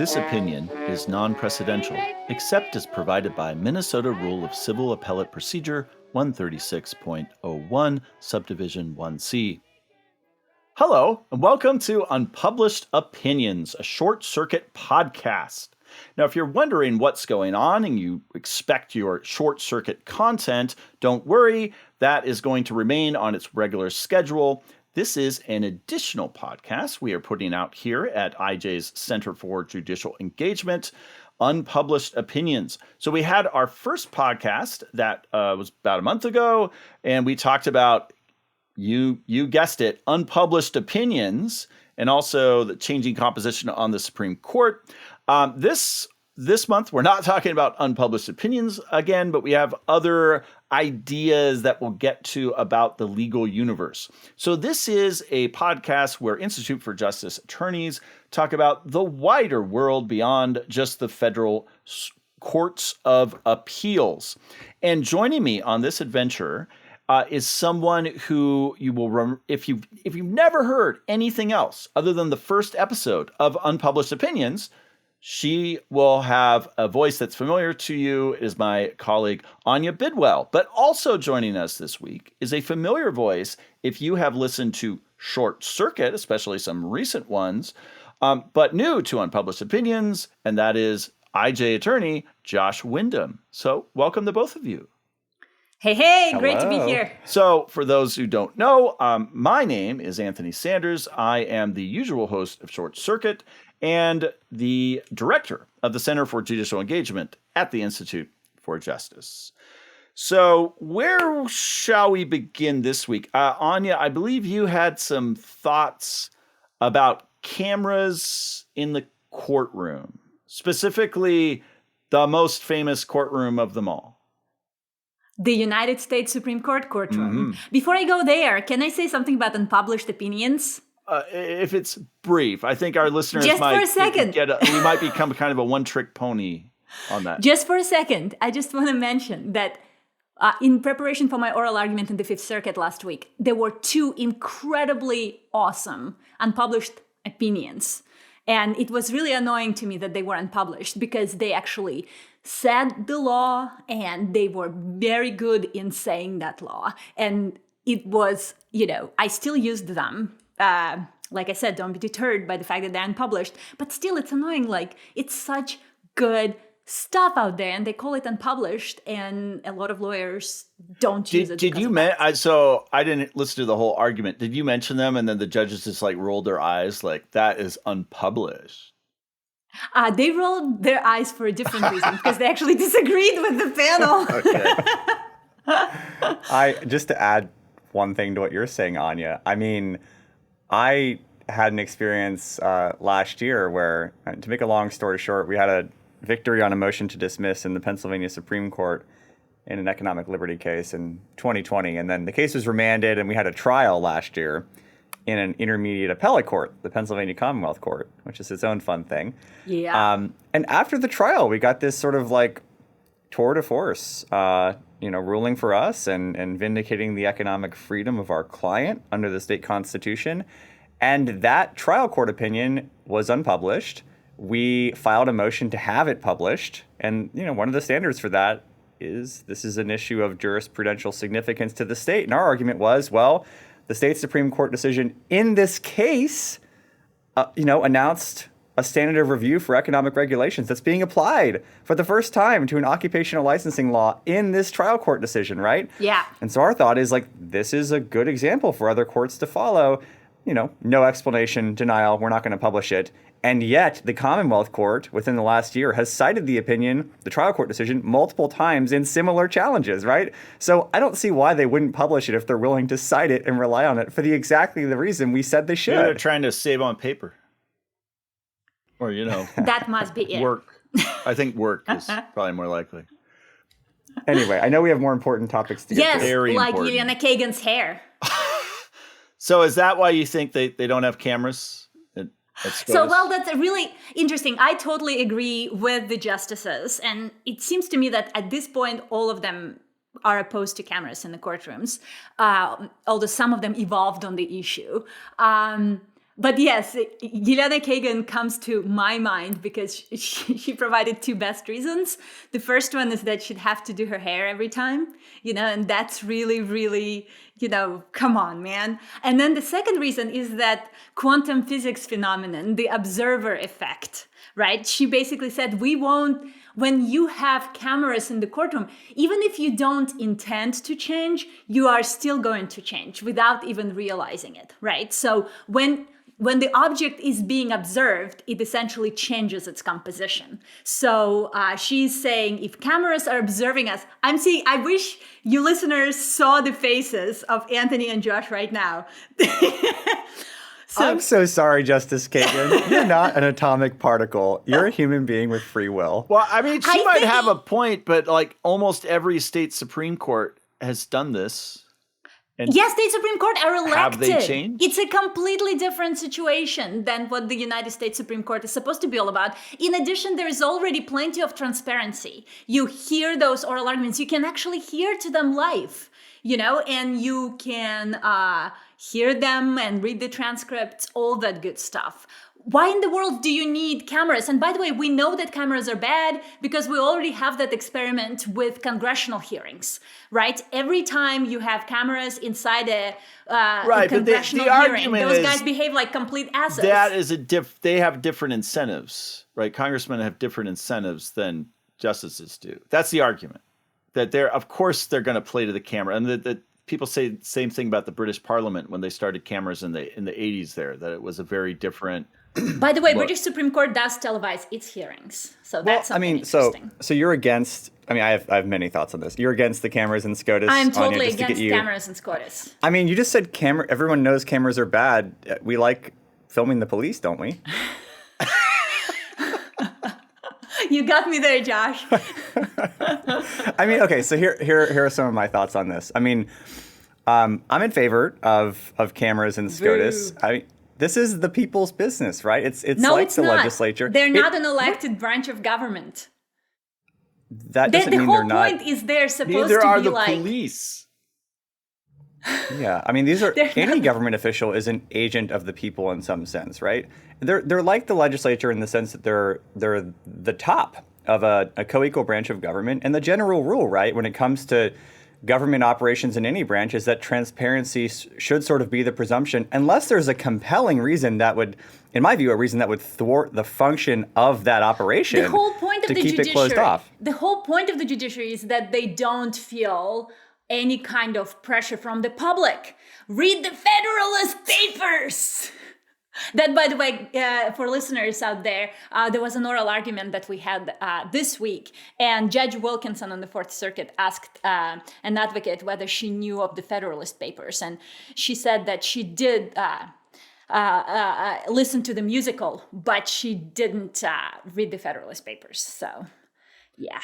This opinion is non-precedential, except as provided by Minnesota Rule of Civil Appellate Procedure 136.01, Subdivision 1C. Hello, and welcome to Unpublished Opinions, a short-circuit podcast. Now, if you're wondering what's going on and you expect your short-circuit content, don't worry, that is going to remain on its regular schedule. This is an additional podcast we are putting out here at IJ's Center for Judicial Engagement, Unpublished Opinions. So we had our first podcast that was about a month ago, and we talked about, you guessed it, unpublished opinions, and also the changing composition on the Supreme Court. This month, we're not talking about unpublished opinions again, but we have other ideas that we'll get to about the legal universe. So this is a podcast where Institute for Justice attorneys talk about the wider world beyond just the federal courts of appeals. And joining me on this adventure is someone who you will remember, if you've never heard anything else other than the first episode of Unpublished Opinions, she will have a voice that's familiar to you. It is my colleague, Anya Bidwell. But also joining us this week is a familiar voice if you have listened to Short Circuit, especially some recent ones, but new to Unpublished Opinions, and that is IJ attorney Josh Windham. So welcome to both of you. Hey, Hello. Great to be here. So for those who don't know, my name is Anthony Sanders. I am the usual host of Short Circuit and the director of the Center for Judicial Engagement at the Institute for Justice. So where shall we begin this week? Anya, I believe you had some thoughts about cameras in the courtroom, specifically the most famous courtroom of them all. The United States Supreme Court courtroom. Mm-hmm. Before I go there, can I say something about unpublished opinions? If it's brief, I think our listeners Just might for a second. we might become kind of a one-trick pony on that. Just for a second, I just want to mention that in preparation for my oral argument in the Fifth Circuit last week, there were two incredibly awesome unpublished opinions. And it was really annoying to me that they were unpublished because they actually said the law and they were very good in saying that law. And it was, I still used them. Like I said, don't be deterred by the fact that they're unpublished, but still it's annoying. Like, it's such good stuff out there and they call it unpublished and a lot of lawyers don't use it. Did you so I didn't listen to the whole argument. Did you mention them and then the judges just rolled their eyes like that is unpublished? They rolled their eyes for a different reason because they actually disagreed with the panel. Okay. Just to add one thing to what you're saying, Anya, I had an experience last year where, to make a long story short, we had a victory on a motion to dismiss in the Pennsylvania Supreme Court in an economic liberty case in 2020. And then the case was remanded and we had a trial last year in an intermediate appellate court, the Pennsylvania Commonwealth Court, which is its own fun thing. Yeah. And after the trial, we got this sort of tour de force, ruling for us and vindicating the economic freedom of our client under the state constitution. And that trial court opinion was unpublished. We filed a motion to have it published. And, one of the standards for that is this is an issue of jurisprudential significance to the state. And our argument was, well, the state Supreme Court decision in this case, announced a standard of review for economic regulations that's being applied for the first time to an occupational licensing law in this trial court decision, right? Yeah. And so our thought is this is a good example for other courts to follow. No explanation, denial, we're not going to publish it. And yet the Commonwealth Court within the last year has cited the opinion, the trial court decision, multiple times in similar challenges, right? So I don't see why they wouldn't publish it if they're willing to cite it and rely on it for exactly the reason we said they should. Maybe they're trying to save on paper. Or, that must be it. Work. I think work is probably more likely. Anyway, I know we have more important topics to get to. Very like important. Juliana Kagan's hair. So is that why you think they don't have cameras? That's really interesting. I totally agree with the justices. And it seems to me that at this point, all of them are opposed to cameras in the courtrooms, although some of them evolved on the issue. But yes, Yelena Kagan comes to my mind because she provided two best reasons. The first one is that she'd have to do her hair every time, and that's really, really, come on, man. And then the second reason is that quantum physics phenomenon, the observer effect, right? She basically said, when you have cameras in the courtroom, even if you don't intend to change, you are still going to change without even realizing it, right? So when the object is being observed, it essentially changes its composition. So she's saying if cameras are observing us, I wish you listeners saw the faces of Anthony and Josh right now. I'm so sorry, Justice Kagan. You're not an atomic particle. You're a human being with free will. Well, I mean, she might have a point, but like almost every state Supreme Court has done this. And yes, state Supreme Court are elected. Have they changed? It's a completely different situation than what the United States Supreme Court is supposed to be all about. In addition, there is already plenty of transparency. You hear those oral arguments. You can actually hear to them live, and you can hear them and read the transcripts, all that good stuff. Why in the world do you need cameras? And by the way, we know that cameras are bad because we already have that experiment with congressional hearings, right? Every time you have cameras inside a congressional hearing, those guys behave like complete asses. That is they have different incentives, right? Congressmen have different incentives than justices do. That's the argument. That of course they're going to play to the camera. And that people say the same thing about the British Parliament when they started cameras in the 80s there, that it was a very different. By the way, British Supreme Court does televise its hearings, so that's something interesting. So you're against. I mean, I have many thoughts on this. You're against the cameras in SCOTUS. I'm totally against cameras in SCOTUS. I mean, you just said everyone knows cameras are bad. We like filming the police, don't we? You got me there, Josh. I mean, okay. So here are some of my thoughts on this. I mean, I'm in favor of cameras in SCOTUS. This is the people's business, right? It's like the legislature. They're not an elected branch of government. That doesn't mean they're not. The whole point is they're supposed Neither to are be the like police. Yeah, I mean, any government official is an agent of the people in some sense, right? They're like the legislature in the sense that they're the top of a co-equal branch of government, and the general rule, right, when it comes to government operations in any branch is that transparency should sort of be the presumption, unless there's a compelling reason that would, in my view, a reason that would thwart the function of that operation. The whole point of to the keep judiciary, it closed off. The whole point of the judiciary is that they don't feel any kind of pressure from the public. Read the Federalist Papers. That, by the way, for listeners out there, there was an oral argument that we had this week, and Judge Wilkinson on the Fourth Circuit asked an advocate whether she knew of the Federalist Papers, and she said that she did listen to the musical, but she didn't read the Federalist Papers. So, yeah.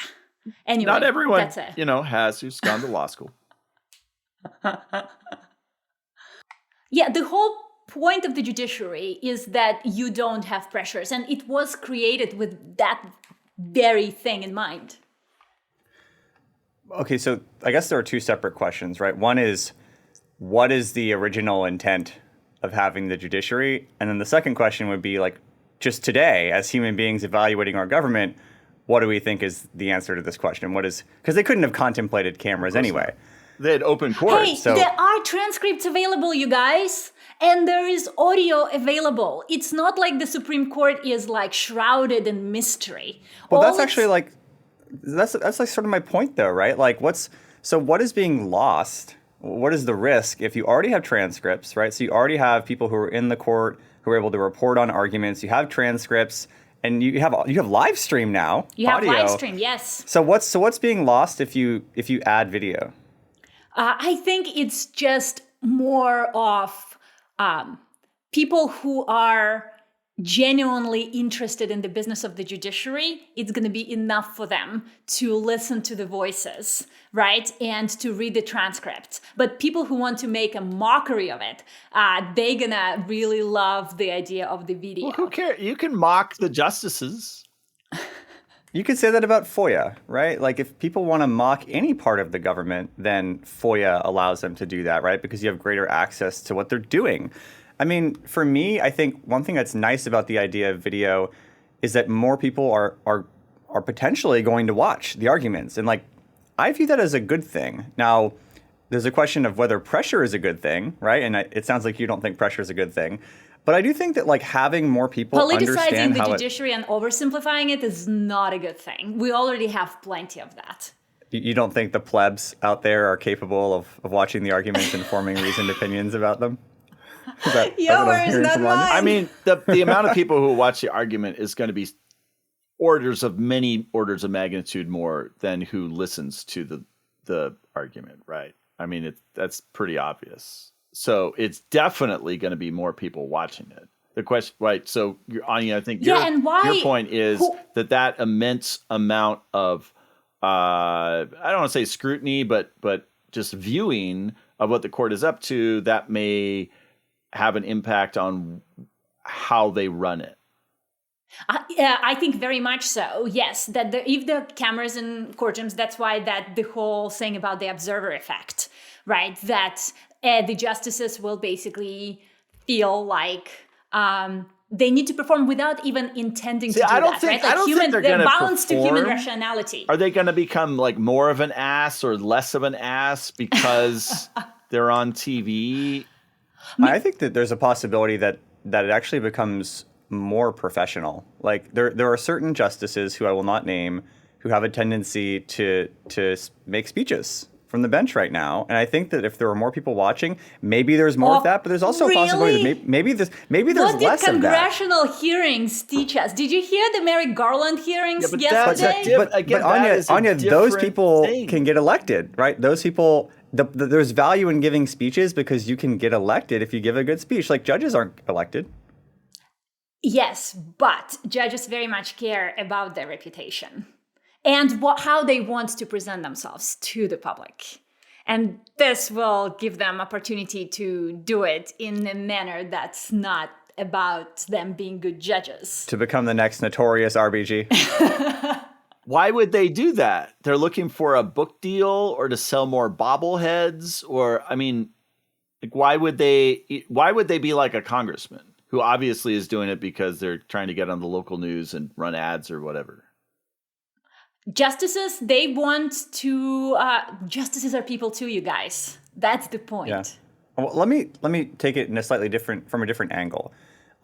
Anyway, not everyone, that's it. has who's gone to law school. Yeah, the whole point of the judiciary is that you don't have pressures, and it was created with that very thing in mind. Okay, so I guess there are two separate questions, right? One is, what is the original intent of having the judiciary? And then the second question would be, like, just today, as human beings evaluating our government, what do we think is the answer to this question? Because they couldn't have contemplated cameras anyway. They had open court. Hey, there are transcripts available, you guys. And there is audio available. It's not like the Supreme Court is like shrouded in mystery. Well, that's actually like, that's like sort of my point though, right? Like what is being lost? What is the risk if you already have transcripts, right? So you already have people who are in the court who are able to report on arguments. You have transcripts and you have live stream now. You audio. have live stream, yes. So what's being lost if you add video? I think it's just more of people who are genuinely interested in the business of the judiciary. It's going to be enough for them to listen to the voices, right? And to read the transcripts. But people who want to make a mockery of it, they're going to really love the idea of the video. Well, who cares? You can mock the justices. You could say that about FOIA, right? Like if people want to mock any part of the government, then FOIA allows them to do that, right? Because you have greater access to what they're doing. I mean, for me, I think one thing that's nice about the idea of video is that more people are potentially going to watch the arguments. And like, I view that as a good thing. Now, there's a question of whether pressure is a good thing, right? And it sounds like you don't think pressure is a good thing. But I do think that like having more people politicizing the judiciary and oversimplifying it is not a good thing. We already have plenty of that. You don't think the plebs out there are capable of watching the arguments and forming reasoned opinions about them? Yours, not mine. I mean, the amount of people who watch the argument is going to be many orders of magnitude more than who listens to the argument, right? I mean, that's pretty obvious. So it's definitely going to be more people watching it. The question, right? So, Anya, I think your point is that immense amount of I don't want to say scrutiny, but just viewing of what the court is up to, that may have an impact on how they run it. Yeah, I think very much so. Yes, that if the cameras in courtrooms, that's why that the whole thing about the observer effect, right? That the justices will basically feel like they need to perform without even intending to do that, right? Like I don't think they're going to balance to human rationality. Are they going to become like more of an ass or less of an ass because they're on TV? I think that there's a possibility that it actually becomes more professional. Like there are certain justices who I will not name who have a tendency to make speeches from the bench right now, and I think that if there were more people watching, maybe there's more of that. But there's also a possibility that maybe there's less of that. What did congressional hearings teach us? Did you hear the Merrick Garland hearings yesterday? But Anya, those people can get elected, right? Those people. There's value in giving speeches because you can get elected if you give a good speech. Like judges aren't elected. Yes, but judges very much care about their reputation and how they want to present themselves to the public. And this will give them opportunity to do it in a manner that's not about them being good judges. To become the next notorious RBG. Why would they do that? They're looking for a book deal or to sell more bobbleheads, or I mean, like why would they be like a congressman who obviously is doing it because they're trying to get on the local news and run ads or whatever? Justices, they want to justices are people too, you guys. That's the point. Yeah. Well, let me take it in a slightly different angle.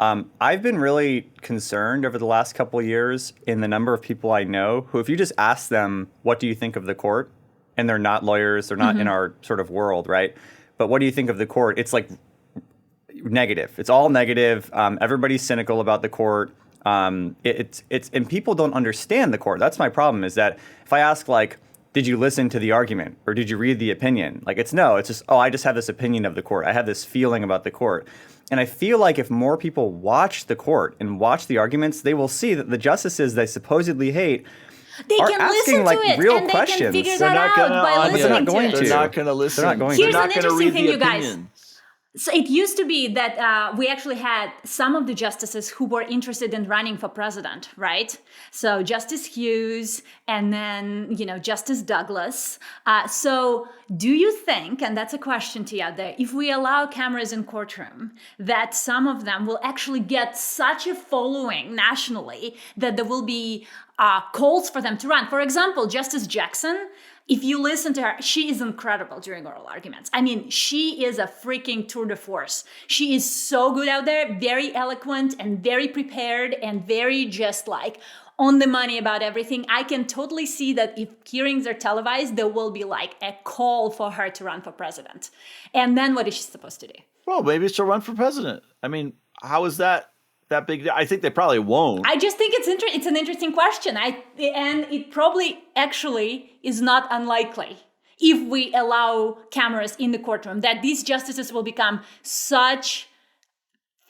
I've been really concerned over the last couple of years in the number of people I know who, if you just ask them, what do you think of the court? And they're not lawyers, they're not in our sort of world, right? But what do you think of the court? It's like negative. It's all negative. Everybody's cynical about the court. And people don't understand the court. That's my problem, is that if I ask, like, did you listen to the argument or did you read the opinion? Like, it's just, I just have this opinion of the court. I have this feeling about the court. And I feel like if more people watch the court and watch the arguments, they will see that the justices they supposedly hate are asking like real questions. They can figure that out by listening to it. They're not going to listen. They're not going Here's to. an interesting thing, you guys. So it used to be that we actually had some of the justices who were interested in running for president, right? So Justice Hughes and then, Justice Douglas. So do you think, and that's a question to you out there, if we allow cameras in courtroom, that some of them will actually get such a following nationally that there will be calls for them to run? For example, Justice Jackson, if you listen to her, she is incredible during oral arguments. I mean, she is a freaking tour de force. She is so good out there, very eloquent and very prepared and very just like on the money about everything. I can totally see that if hearings are televised, there will be like a call for her to run for president. And then what is she supposed to do? Well, maybe she'll run for president. I mean, how is that big? I think they probably won't. I just think it's an interesting question. And it probably actually is not unlikely if we allow cameras in the courtroom that these justices will become such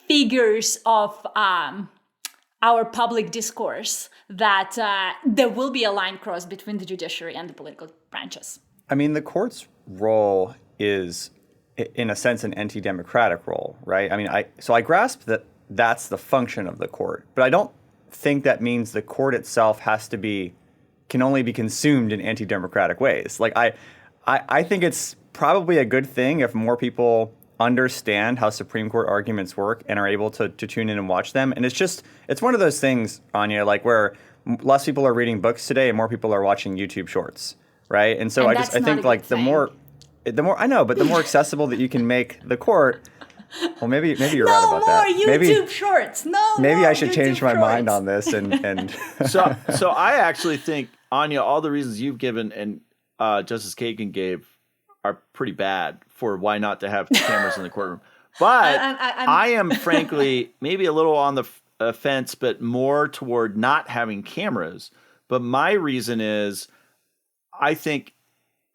figures of our public discourse that there will be a line crossed between the judiciary and the political branches. I mean, the court's role is, in a sense, an anti-democratic role, right? I mean, I grasp that that's the function of the court, but I don't think that means the court itself can only be consumed in anti-democratic ways. Like I think it's probably a good thing if more people understand how Supreme Court arguments work and are able to tune in and watch them. And it's one of those things, Anya, like where less people are reading books today and more people are watching YouTube shorts, right? And so And I think like the more I know, but the more accessible that you can make the court, well, maybe you're right about that. No more YouTube shorts. Maybe I should YouTube change my mind shorts. on this and So I actually think, Anya, all the reasons you've given and Justice Kagan gave are pretty bad for why not to have cameras in the courtroom. But I am frankly maybe a little on the fence, but more toward not having cameras. But my reason is I think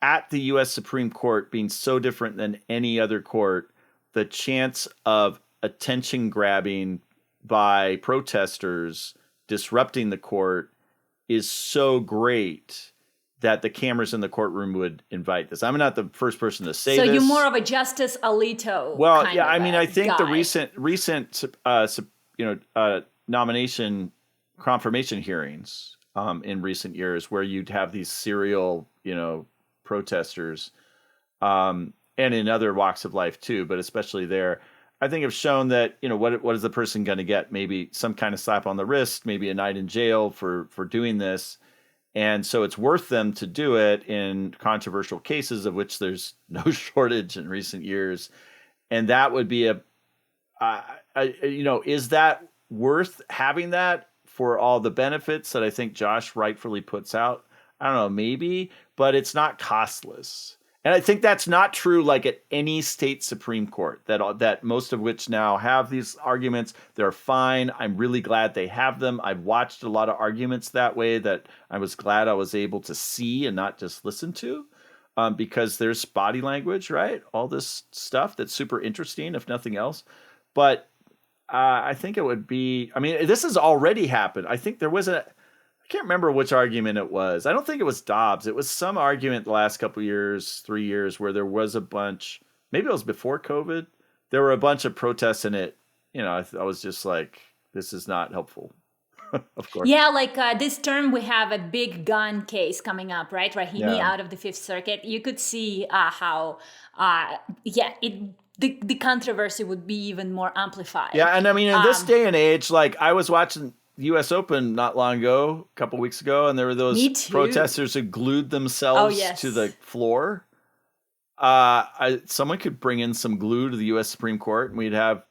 at the U.S. Supreme Court being so different than any other court, the chance of attention grabbing by protesters disrupting the court is so great that the cameras in the courtroom would invite this. I'm not the first person to say this. So you're more of a Justice Alito. Well, kind yeah, of I mean, I think guy. the recent nomination confirmation hearings in recent years, where you'd have these serial, protesters, and in other walks of life too, but especially there, I think have shown that what is the person going to get? Maybe some kind of slap on the wrist, maybe a night in jail for doing this. And so it's worth them to do it in controversial cases, of which there's no shortage in recent years. And that would be is that worth having that for all the benefits that I think Josh rightfully puts out? I don't know, maybe, but it's not costless. And I think that's not true like at any state Supreme Court, that most of which now have these arguments. They're fine. I'm really glad they have them. I've watched a lot of arguments that way that I was glad I was able to see and not just listen to, because there's body language, right? All this stuff that's super interesting, if nothing else. But I think it would be, this has already happened. I think there was I can't remember which argument it was. I don't think it was Dobbs. It was some argument the last couple of years, 3 years, where there was a bunch, maybe it was before COVID. There were a bunch of protests in it. I was just like, this is not helpful. Of course. Yeah, like this term we have a big gun case coming up, right? Rahimi out of the Fifth Circuit. You could see how, the controversy would be even more amplified. Yeah, and in this day and age, like I was watching U.S. Open not long ago, a couple weeks ago, and there were those protesters who glued themselves to the floor. Someone could bring in some glue to the U.S. Supreme Court, and we'd have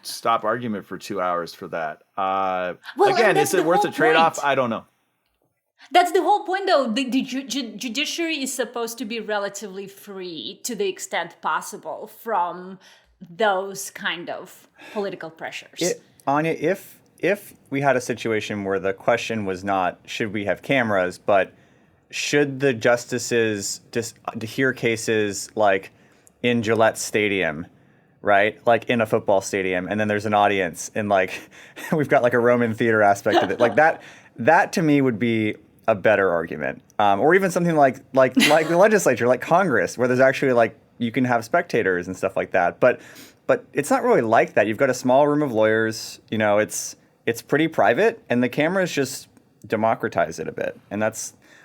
stop argument for 2 hours for that. Again, is it worth a trade-off? I don't know. That's the whole point, though. The judiciary is supposed to be relatively free to the extent possible from those kind of political pressures. Anya, if we had a situation where the question was not should we have cameras, but should the justices just hear cases like in Gillette Stadium, right? Like in a football stadium, and then there's an audience, and like we've got like a Roman theater aspect of it. Like that to me would be a better argument, or even something like the legislature, like Congress, where there's actually like you can have spectators and stuff like that. But it's not really like that. You've got a small room of lawyers. It's pretty private, and the cameras just democratize it a bit. And I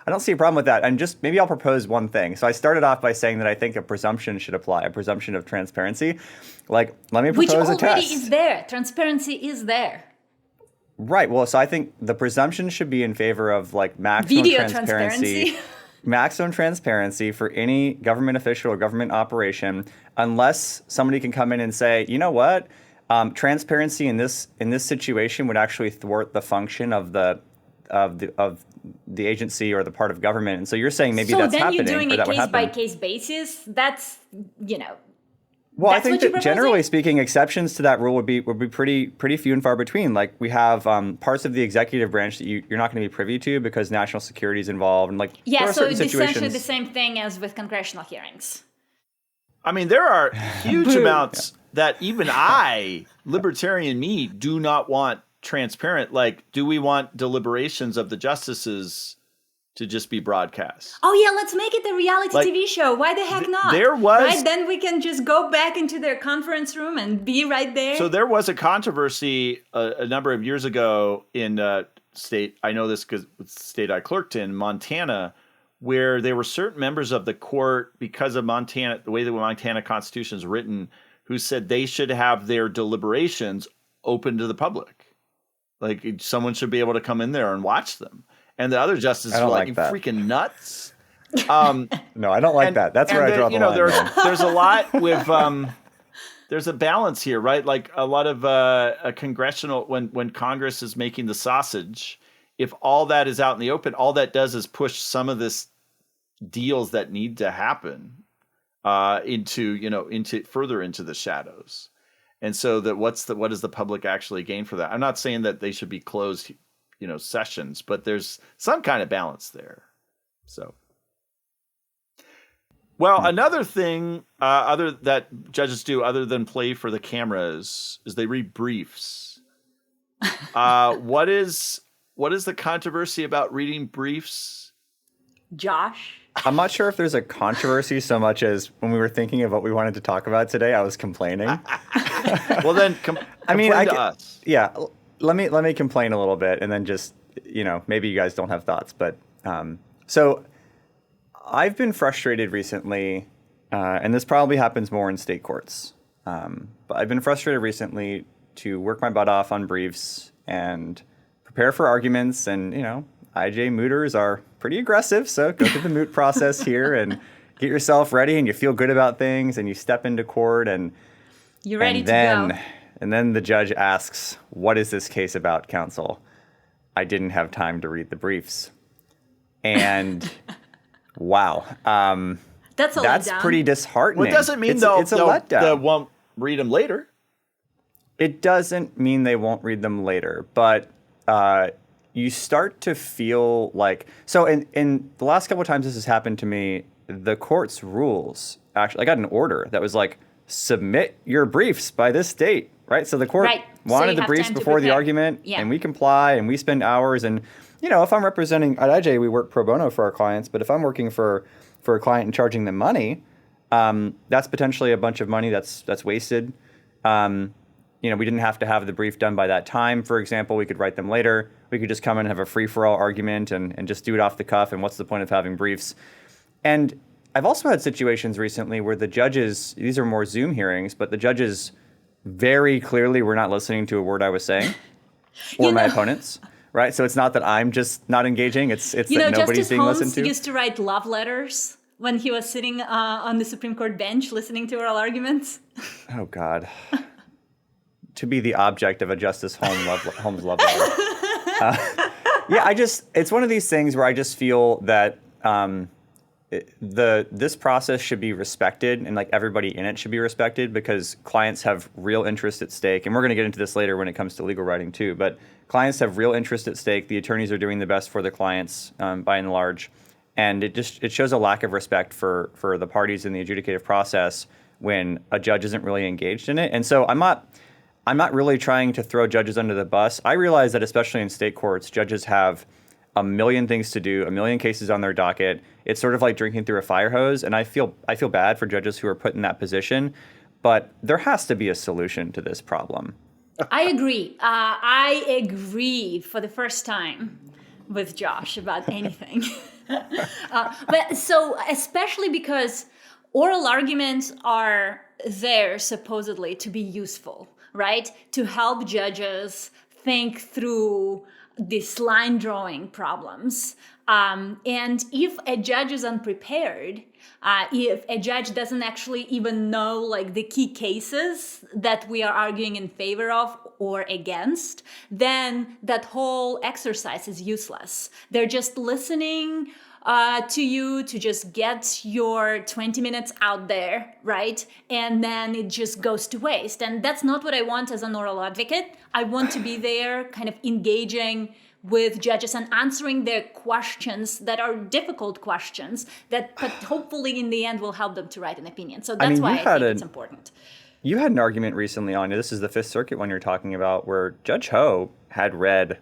don't see a problem with that. And just maybe I'll propose one thing. So I started off by saying that I think a presumption should apply, a presumption of transparency. Like, let me propose a test. Which already is there. Transparency is there. Right. Well, so I think the presumption should be in favor of like maximum transparency. Maximum transparency for any government official or government operation, unless somebody can come in and say, you know what? Transparency in this situation would actually thwart the function of the agency or the part of government. And so you're saying maybe that's happening. So then you're doing a case-by-case basis? That's, Well, I think that generally speaking, exceptions to that rule would be pretty few and far between. Like we have parts of the executive branch that you're not going to be privy to because national security is involved, and like so it's essentially the same thing as with congressional hearings. There are huge amounts that even libertarian me, do not want transparent. Like, do we want deliberations of the justices to just be broadcast? Oh yeah, let's make it a reality TV show. Why the heck not? There was right. Then we can just go back into their conference room and be right there. So there was a controversy a number of years ago in state. I know this because it's the state I clerked in, Montana, where there were certain members of the court, because of Montana, the way the Montana Constitution is written, who said they should have their deliberations open to the public. Like someone should be able to come in there and watch them. And the other justices were like, you freaking nuts. No, I don't like that. That's where I draw the line. There's a lot with there's a balance here, right? Like a lot of a congressional when Congress is making the sausage, if all that is out in the open, all that does is push some of this deals that need to happen into further into the shadows. And so what does the public actually gain for that? I'm not saying that they should be closed, sessions, but there's some kind of balance there. So, well, another thing other that judges do other than play for the cameras is they read briefs. What is the controversy about reading briefs? Josh? I'm not sure if there's a controversy so much as when we were thinking of what we wanted to talk about today, I was complaining. Well, then complain to us. Yeah, let me complain a little bit, and then just maybe you guys don't have thoughts, but so I've been frustrated recently, and this probably happens more in state courts. But I've been frustrated recently to work my butt off on briefs and prepare for arguments, and IJ mooters are pretty aggressive, so go through the moot process here and get yourself ready, and you feel good about things, and you step into court, and you're ready to go. And then the judge asks, "What is this case about, counsel?" I didn't have time to read the briefs, and wow, that's pretty disheartening. Well, it doesn't mean it's a letdown. They won't read them later. It doesn't mean they won't read them later, but you start to feel like, so in the last couple of times this has happened to me, the court's rules, actually, I got an order that was like, submit your briefs by this date, right? So the court wanted the briefs before the argument, and we comply, and we spend hours, and if I'm representing, at IJ, we work pro bono for our clients, but if I'm working for a client and charging them money, that's potentially a bunch of money that's wasted. We didn't have to have the brief done by that time, for example. We could write them later. We could just come in and have a free-for-all argument and just do it off the cuff, and what's the point of having briefs? And I've also had situations recently where the judges, these are more Zoom hearings, but the judges very clearly were not listening to a word I was saying or my opponents, right? So it's not that I'm just not engaging, it's that nobody's being listened to. Justice Holmes used to write love letters when he was sitting on the Supreme Court bench listening to oral arguments. Oh, God. To be the object of a Justice Holmes love letter. It's one of these things where I just feel that this process should be respected, and like everybody in it should be respected, because clients have real interest at stake. And we're going to get into this later when it comes to legal writing too, but clients have real interest at stake. The attorneys are doing the best for the clients by and large. And it shows a lack of respect for the parties in the adjudicative process when a judge isn't really engaged in it. And so I'm not really trying to throw judges under the bus. I realize that especially in state courts, judges have a million things to do, a million cases on their docket. It's sort of like drinking through a fire hose, and I feel bad for judges who are put in that position, but there has to be a solution to this problem. I agree. I agree for the first time with Josh about anything. But so, especially because oral arguments are there supposedly to be useful, right? To help judges think through these line drawing problems. And if a judge is unprepared, if a judge doesn't actually even know like the key cases that we are arguing in favor of or against, then that whole exercise is useless. They're just listening to you to just get your 20 minutes out there, right? And then it just goes to waste. And that's not what I want as an oral advocate. I want to be there kind of engaging with judges and answering their questions that are difficult questions that but hopefully in the end will help them to write an opinion. So that's why I think it's important. You had an argument recently, Anya, this is the Fifth Circuit one you're talking about, where Judge Ho had read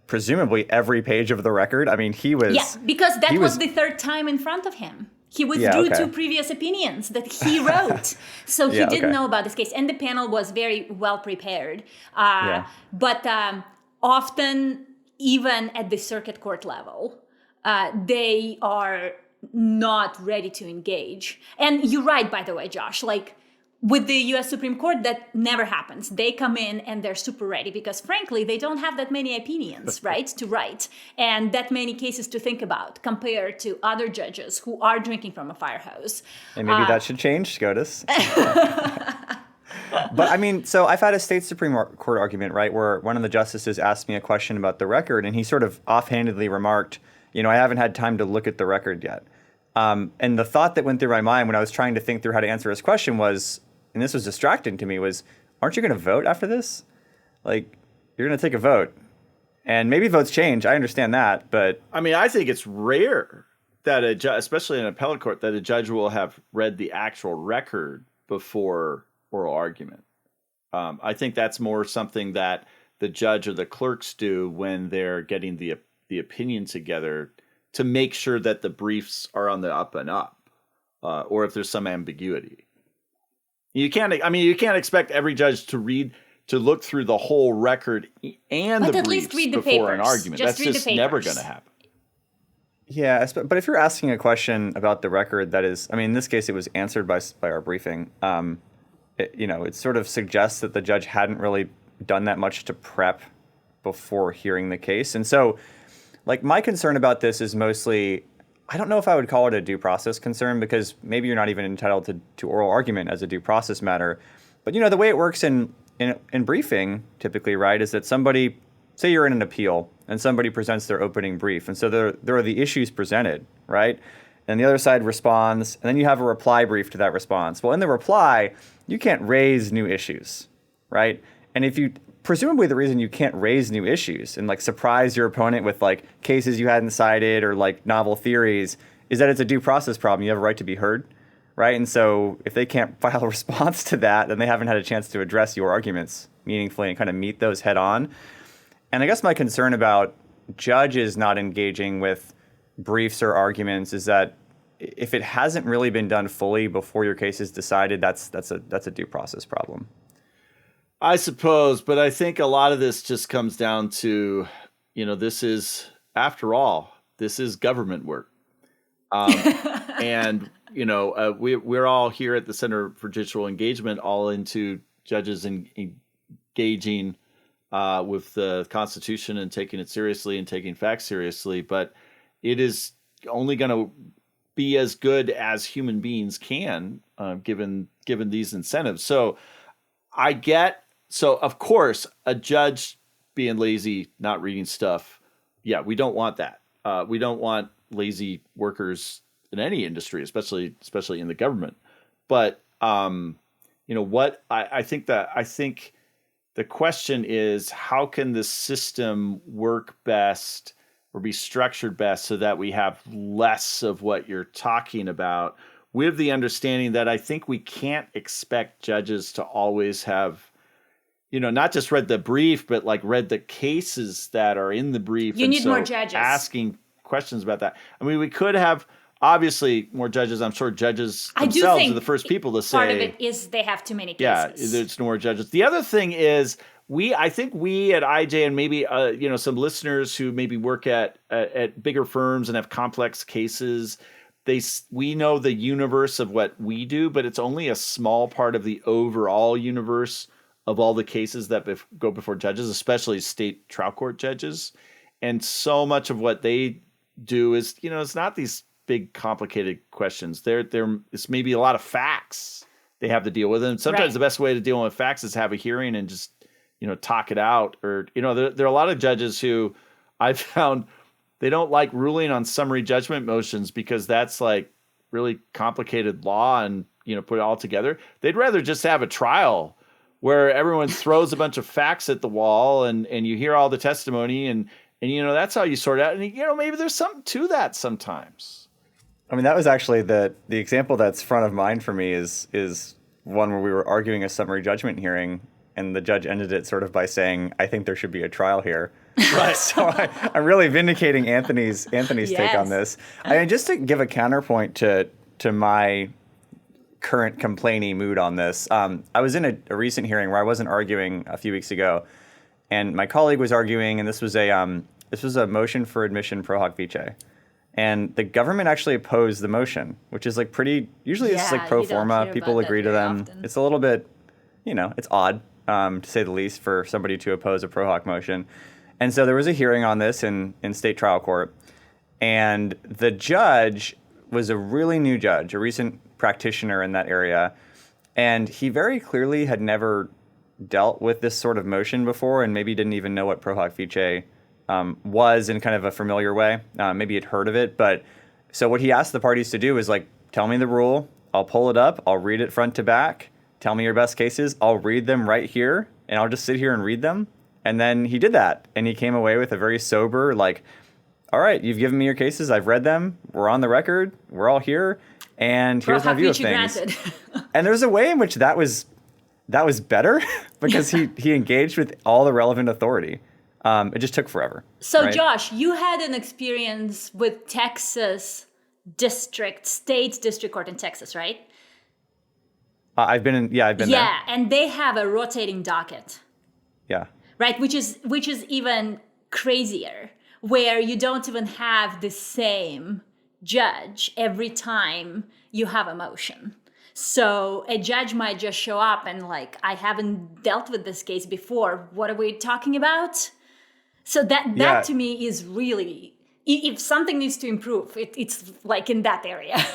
presumably every page of the record. I mean, he was... Yeah, because that was the third time in front of him. He withdrew two previous opinions that he wrote. So he didn't know about this case. And the panel was very well prepared. But often, even at the circuit court level, they are not ready to engage. And you're right, by the way, Josh, like with the US Supreme Court, that never happens. They come in and they're super ready because, frankly, they don't have that many opinions, right, to write, and that many cases to think about compared to other judges who are drinking from a fire hose. And maybe that should change, SCOTUS. But I mean, so I've had a state Supreme Court argument, right, where one of the justices asked me a question about the record, and he sort of offhandedly remarked, I haven't had time to look at the record yet. And the thought that went through my mind when I was trying to think through how to answer his question was, and this was distracting to me, was, aren't you going to vote after this? Like, you're going to take a vote. And maybe votes change. I understand that, but... I mean, I think it's rare that a judge, especially in an appellate court, that a judge will have read the actual record before oral argument. I think that's more something that the judge or the clerks do when they're getting the opinion together to make sure that the briefs are on the up and up, or if there's some ambiguity. You can't expect every judge to look through the whole record and the briefs before an argument. That's just never going to happen. Yeah, but if you're asking a question about the record that is, I mean, in this case, it was answered by our briefing. It sort of suggests that the judge hadn't really done that much to prep before hearing the case. And so, like, my concern about this is mostly, I don't know if I would call it a due process concern, because maybe you're not even entitled to oral argument as a due process matter. But, the way it works in briefing, typically, right, is that somebody, say you're in an appeal, and somebody presents their opening brief. And so there are the issues presented, right? And the other side responds, and then you have a reply brief to that response. Well, in the reply, you can't raise new issues, right? And presumably the reason you can't raise new issues and, like, surprise your opponent with, like, cases you hadn't cited or, like, novel theories is that it's a due process problem. You have a right to be heard, right? And so if they can't file a response to that, then they haven't had a chance to address your arguments meaningfully and kind of meet those head on. And I guess my concern about judges not engaging with briefs or arguments is that if it hasn't really been done fully before your case is decided, that's a due process problem. I suppose, but I think a lot of this just comes down to, this is, after all, this is government work. And, we're all here at the Center for Judicial Engagement, all into judges engaging with the Constitution and taking it seriously and taking facts seriously. But it is only going to be as good as human beings can, given these incentives. So of course, a judge being lazy, not reading stuff, yeah, we don't want that. We don't want lazy workers in any industry, especially in the government. But I think the question is, how can the system work best or be structured best so that we have less of what you're talking about, with the understanding that I think we can't expect judges to always have, not just read the brief, but, like, read the cases that are in the brief. You need more judges. Asking questions about that. I mean, we could have, obviously, more judges. I'm sure judges themselves are the first people to say. Part of it is they have too many cases. Yeah, there's more judges. The other thing is, I think we at IJ, and maybe some listeners who maybe work at bigger firms and have complex cases, we know the universe of what we do, but it's only a small part of the overall universe of all the cases that go before judges, especially state trial court judges. And so much of what they do is, it's not these big complicated questions. It's maybe a lot of facts they have to deal with. And sometimes the best way to deal with facts is have a hearing and just, talk it out. Or, there are a lot of judges who I've found they don't like ruling on summary judgment motions because that's, like, really complicated law and, put it all together. They'd rather just have a trial where everyone throws a bunch of facts at the wall and you hear all the testimony and that's how you sort it out. And, maybe there's something to that sometimes. I mean, that was actually the example that's front of mind for me is one where we were arguing a summary judgment hearing, and the judge ended it sort of by saying, "I think there should be a trial here." Right. So I'm really vindicating Anthony's take on this. I mean, just to give a counterpoint to my current complaining mood on this, I was in a recent hearing where I wasn't arguing a few weeks ago, and my colleague was arguing, and this was a motion for admission pro hoc vice. And the government actually opposed the motion, which is like pretty, usually it's like pro you don't forma. hear People about that agree to very them. often. It's a little bit, it's odd, to say the least, for somebody to oppose a pro hoc motion. And so there was a hearing on this in state trial court. And the judge was a really new judge, a recent practitioner in that area. And he very clearly had never dealt with this sort of motion before, and maybe didn't even know what pro hoc vice was in kind of a familiar way. Maybe he'd heard of it. But so what he asked the parties to do is like, tell me the rule. I'll pull it up. I'll read it front to back. Tell me your best cases. I'll read them right here, and I'll just sit here and read them. And then he did that, and he came away with a very sober, like, all right, you've given me your cases. I've read them. We're on the record. We're all here. And here's my view of things. And there's a way in which that was better because he engaged with all the relevant authority. It just took forever. So, right? Josh, you had an experience with Texas State District Court in Texas, right? I've been there. Yeah, and they have a rotating docket. Yeah. Right, which is even crazier, where you don't even have the same judge every time you have a motion. So a judge might just show up and like, I haven't dealt with this case before. What are we talking about? So that to me is really, if something needs to improve, it's like in that area.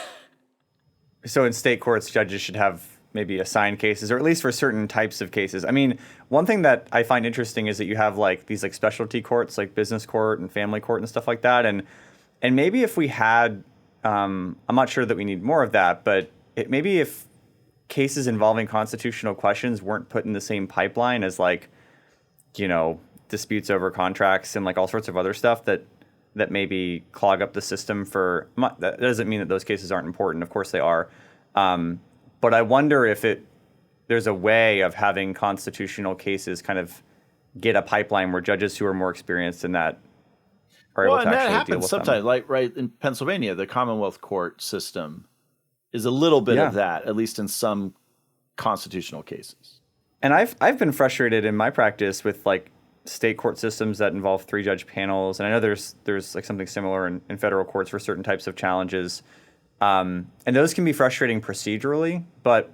So in state courts, judges should have maybe assigned cases, or at least for certain types of cases. I mean, one thing that I find interesting is that you have like these like specialty courts, like business court and family court and stuff like that. And maybe if we had, I'm not sure that we need more of that, but maybe if cases involving constitutional questions weren't put in the same pipeline as like, disputes over contracts and like all sorts of other stuff that maybe clog up the system that doesn't mean that those cases aren't important. Of course they are. But I wonder if there's a way of having constitutional cases kind of get a pipeline where judges who are more experienced in that are able to actually deal with them. Well, and that happens sometimes. Like right in Pennsylvania, the Commonwealth Court system is a little bit of that, at least in some constitutional cases. And I've been frustrated in my practice with like state court systems that involve 3-judge panels, and I know there's like something similar in federal courts for certain types of challenges. And those can be frustrating procedurally, but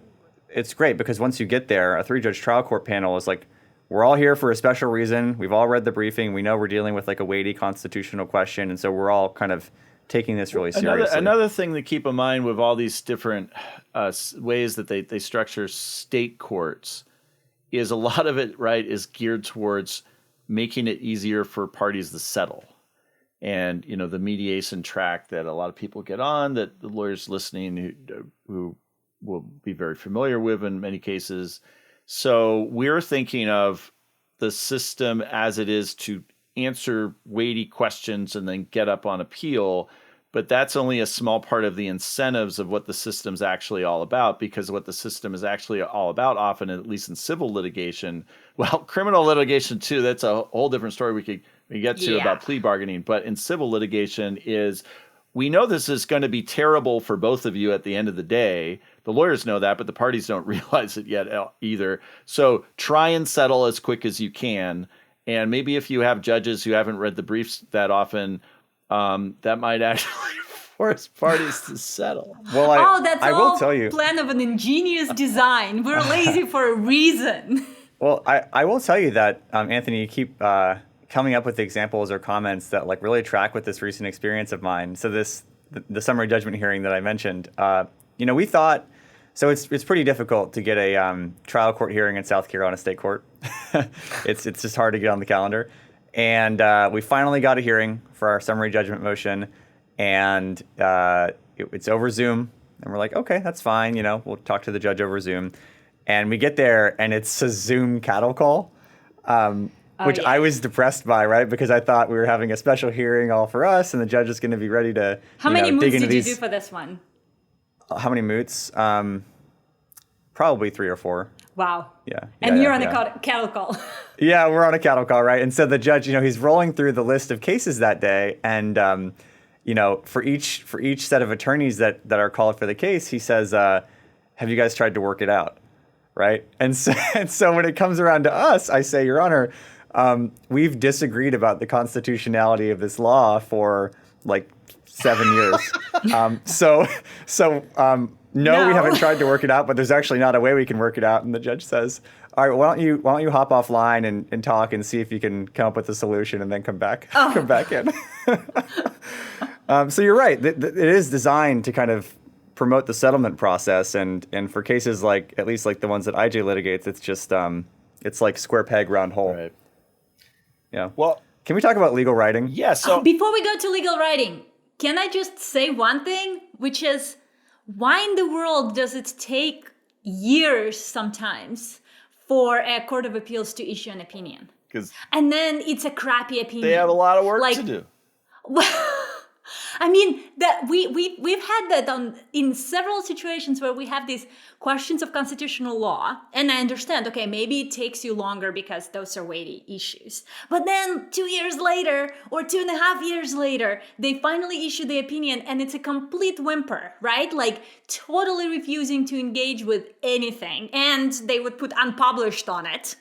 it's great because once you get there, a 3-judge trial court panel is like, we're all here for a special reason. We've all read the briefing. We know we're dealing with like a weighty constitutional question, and so we're all kind of taking this really seriously. Another thing to keep in mind with all these different ways that they structure state courts is a lot of it, right, is geared towards making it easier for parties to settle. And, the mediation track that a lot of people get on, that the lawyers listening who will be very familiar with in many cases. So we're thinking of the system as it is to answer weighty questions and then get up on appeal. But that's only a small part of the incentives of what the system's actually all about, because what the system is actually all about often, at least in civil litigation, well, criminal litigation too, that's a whole different story we get to about plea bargaining. But in civil litigation is, we know this is going to be terrible for both of you at the end of the day. The lawyers know that, but the parties don't realize it yet either. So try and settle as quick as you can. And maybe if you have judges who haven't read the briefs that often, that might actually force parties to settle. Well, that's I will tell you, plan of an ingenious design. We're lazy for a reason. Well, I will tell you that, Anthony, you keep coming up with examples or comments that like really track with this recent experience of mine. So the summary judgment hearing that I mentioned, we thought, so it's pretty difficult to get a trial court hearing in South Carolina State Court. It's just hard to get on the calendar. And we finally got a hearing for our summary judgment motion, and it's over Zoom. And we're like, okay, that's fine. We'll talk to the judge over Zoom. And we get there, and it's a Zoom cattle call, which I was depressed by, right? Because I thought we were having a special hearing all for us, and the judge is going to be ready to How many moots dig into did you do for this one? How many moots? Probably 3 or 4. Wow. Yeah. And you're on a cattle call. Yeah, we're on a cattle call, right? And so the judge, he's rolling through the list of cases that day, and for each set of attorneys that are called for the case, he says, "Have you guys tried to work it out?" Right? And so when it comes around to us, I say, Your Honor, we've disagreed about the constitutionality of this law for like 7 years. No, we haven't tried to work it out, but there's actually not a way we can work it out. And the judge says, all right, why don't you hop offline and talk and see if you can come up with a solution and then come back in. So you're right. It is designed to kind of promote the settlement process. And for cases like, at least like the ones that IJ litigates, it's just, it's like square peg, round hole. Right. Yeah. Well, can we talk about legal writing? yeah. So before we go to legal writing, can I just say one thing, which is, why in the world does it take years sometimes for a court of appeals to issue an opinion? And then it's a crappy opinion. they have a lot of work to do. I mean, that we've had that in several situations where we have these questions of constitutional law, and I understand, okay, maybe it takes you longer because those are weighty issues. But then 2 years later, or 2.5 years later, they finally issue the opinion, and it's a complete whimper, right? Like, totally refusing to engage with anything, and they would put unpublished on it,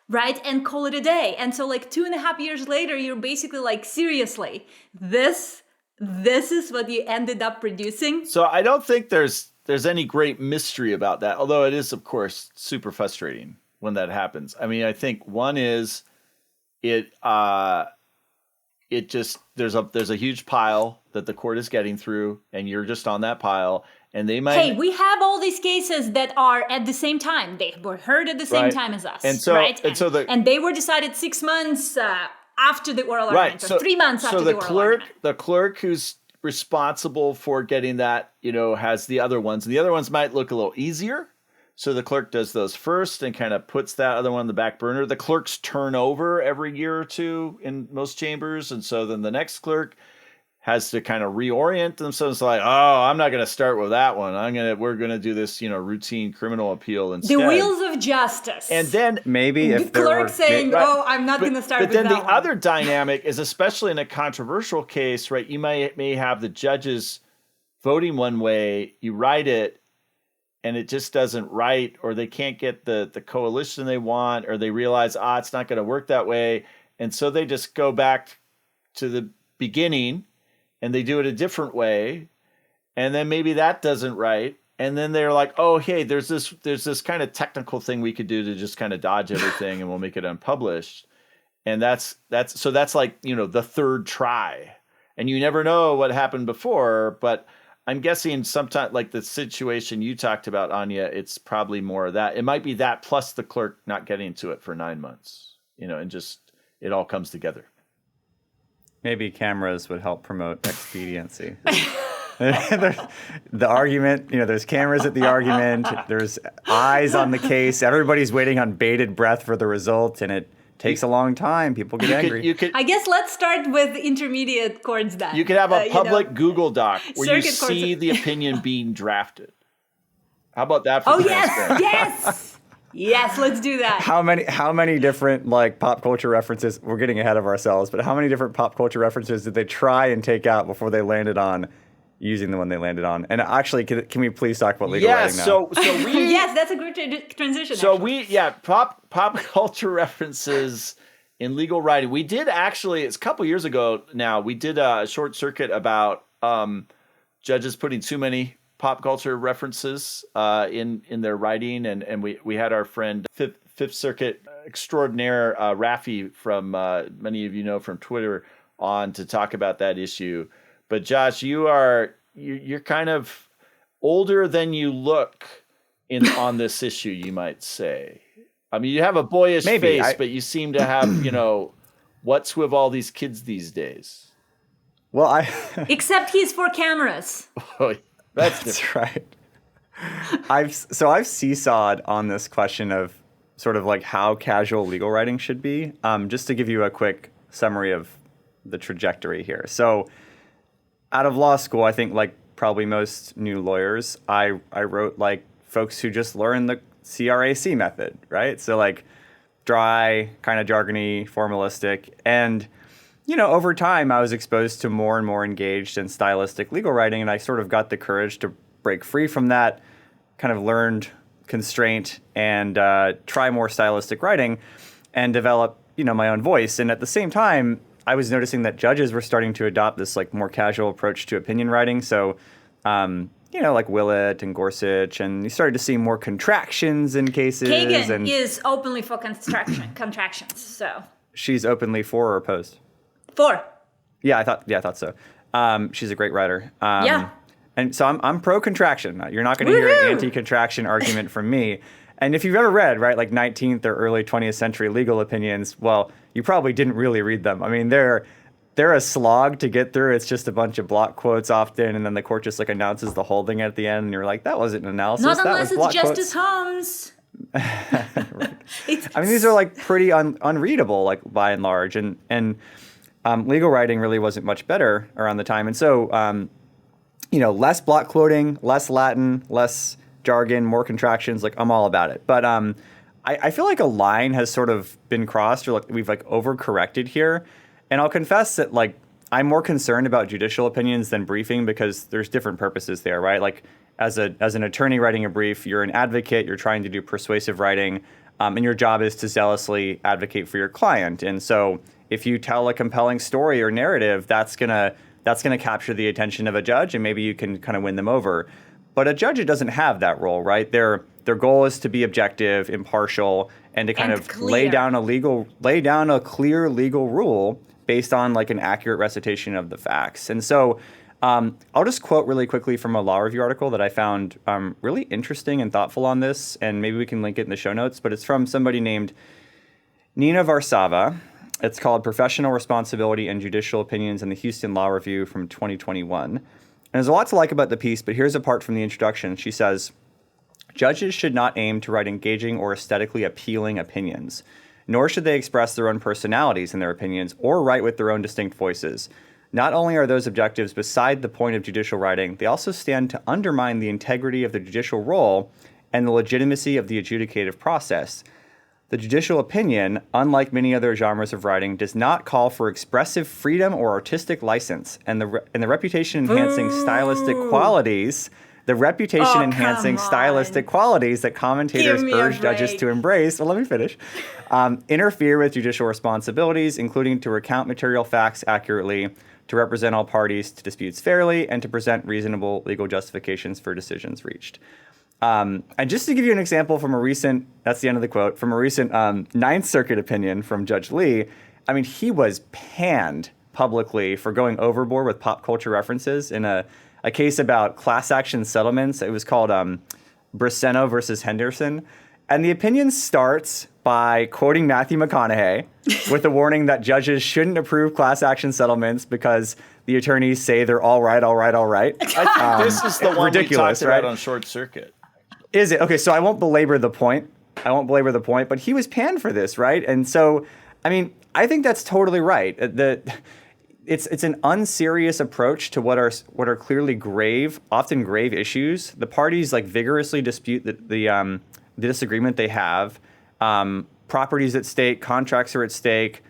right? And call it a day. And so, like, 2.5 years later, you're basically like, seriously, this is what you ended up producing? So I don't think there's any great mystery about that, although it is, of course, super frustrating when that happens. I mean, I think one is it just there's a huge pile that the court is getting through, and you're just on that pile, and they might. Hey, we have all these cases that are at the same time. They were heard at the same time as us, and so right? And they were decided 6 months. After the oral argument, or 3 months after the oral argument. The clerk who's responsible for getting that, has the other ones. And the other ones might look a little easier. So the clerk does those first and kind of puts that other one on the back burner. The clerks turn over every year or two in most chambers. And so then the next clerk has to kind of reorient themselves, like, oh, I'm not going to start with that one. We're going to do this, routine criminal appeal instead. The wheels of justice. And then maybe if the clerk saying, I'm not going to start with that one. But then the other dynamic is, especially in a controversial case, right? You may have the judges voting one way, you write it, and it just doesn't write, or they can't get the coalition they want, or they realize, it's not going to work that way. And so they just go back to the beginning, and they do it a different way, and then maybe that doesn't write, and then they're like, oh, hey, there's this kind of technical thing we could do to just kind of dodge everything, and we'll make it unpublished, and that's like the third try, and you never know what happened before. But I'm guessing sometimes, like the situation you talked about, Anya, it's probably more of that. It might be that plus the clerk not getting to it for 9 months, and just it all comes together. Maybe cameras would help promote expediency. The argument, there's cameras at the argument. There's eyes on the case. Everybody's waiting on bated breath for the result, and it takes a long time. People get angry. I guess let's start with intermediate courts then. You could have a public Google Doc where you see the opinion being drafted. How about that for transparency? Yes! Yes, let's do that. How many different pop culture references? We're getting ahead of ourselves, but how many different pop culture references did they try and take out before they landed on using the one they landed on? And actually, can we please talk about legal writing now? So we yes, that's a great transition. So pop culture references in legal writing. We did actually, it's a couple years ago now. We did a short circuit about judges putting too many pop culture references in their writing, and we had our friend Fifth Circuit extraordinaire Rafi from many of you know from Twitter on to talk about that issue. But Josh, you're kind of older than you look on this issue, you might say. I mean, you have a boyish face, but you seem to have what's with all these kids these days? Well, except he's for cameras. That's right. I've seesawed on this question of sort of how casual legal writing should be. Just to give you a quick summary of the trajectory here. So out of law school, I think probably most new lawyers, I wrote folks who just learned the CRAC method, right? So dry, kind of jargony, formalistic. And over time, I was exposed to more and more engaged and stylistic legal writing, and I sort of got the courage to break free from that kind of learned constraint and try more stylistic writing and develop, my own voice. And at the same time, I was noticing that judges were starting to adopt this like more casual approach to opinion writing. So, like Willett and Gorsuch, and you started to see more contractions in cases. Kagan is openly for contractions, so. She's openly for or opposed? For. Yeah, I thought so. She's a great writer. Yeah. And so I'm pro contraction. You're not going to hear an anti-contraction argument from me. And if you've ever read, right, like 19th or early 20th century legal opinions, well, you probably didn't really read them. I mean, they're a slog to get through. It's just a bunch of block quotes often, and then the court just like announces the holding at the end, and you're like, that wasn't an analysis. Not that unless was block it's Justice Holmes. I mean, these are like pretty unreadable, like by and large, and legal writing really wasn't much better around the time, and so less block quoting, less Latin, less jargon, more contractions. Like I'm all about it, but I feel like a line has sort of been crossed, or like we've like overcorrected here, and I'll confess that like I'm more concerned about judicial opinions than briefing because there's different purposes there, right? Like as an attorney writing a brief, you're an advocate, you're trying to do persuasive writing, and your job is to zealously advocate for your client. And so if you tell a compelling story or narrative, that's gonna capture the attention of a judge, and maybe you can kind of win them over. But a judge doesn't have that role, right? Their goal is to be objective, impartial, and to kind of clear. lay down a clear legal rule based on like an accurate recitation of the facts. And so I'll just quote really quickly from a law review article that I found really interesting and thoughtful on this, and maybe we can link it in the show notes, but it's from somebody named Nina Varsava. It's called Professional Responsibility and Judicial Opinions in the Houston Law Review from 2021. And there's a lot to like about the piece, but here's a part from the introduction. She says, judges should not aim to write engaging or aesthetically appealing opinions, nor should they express their own personalities in their opinions or write with their own distinct voices. Not only are those objectives beside the point of judicial writing, they also stand to undermine the integrity of the judicial role and the legitimacy of the adjudicative process. The judicial opinion, unlike many other genres of writing, does not call for expressive freedom or artistic license, and the reputation-enhancing stylistic qualities that commentators urge judges to embrace, well, let me finish, interfere with judicial responsibilities, including to recount material facts accurately, to represent all parties to disputes fairly, and to present reasonable legal justifications for decisions reached. And just to give you an example from a recent, that's the end of the quote, from a recent Ninth Circuit opinion from Judge Lee, I mean, he was panned publicly for going overboard with pop culture references in a case about class action settlements. It was called Briseno versus Henderson. And the opinion starts by quoting Matthew McConaughey with a warning that judges shouldn't approve class action settlements because the attorneys say they're all right. I think this is the one we talked about right? on Short Circuit. Is it? Okay, so I won't belabor the point, but he was panned for this, right? And so, I mean, I think that's totally right. It's an unserious approach to what are clearly grave, often grave issues. The parties like vigorously dispute the disagreement they have. Properties at stake, contracts are at stake,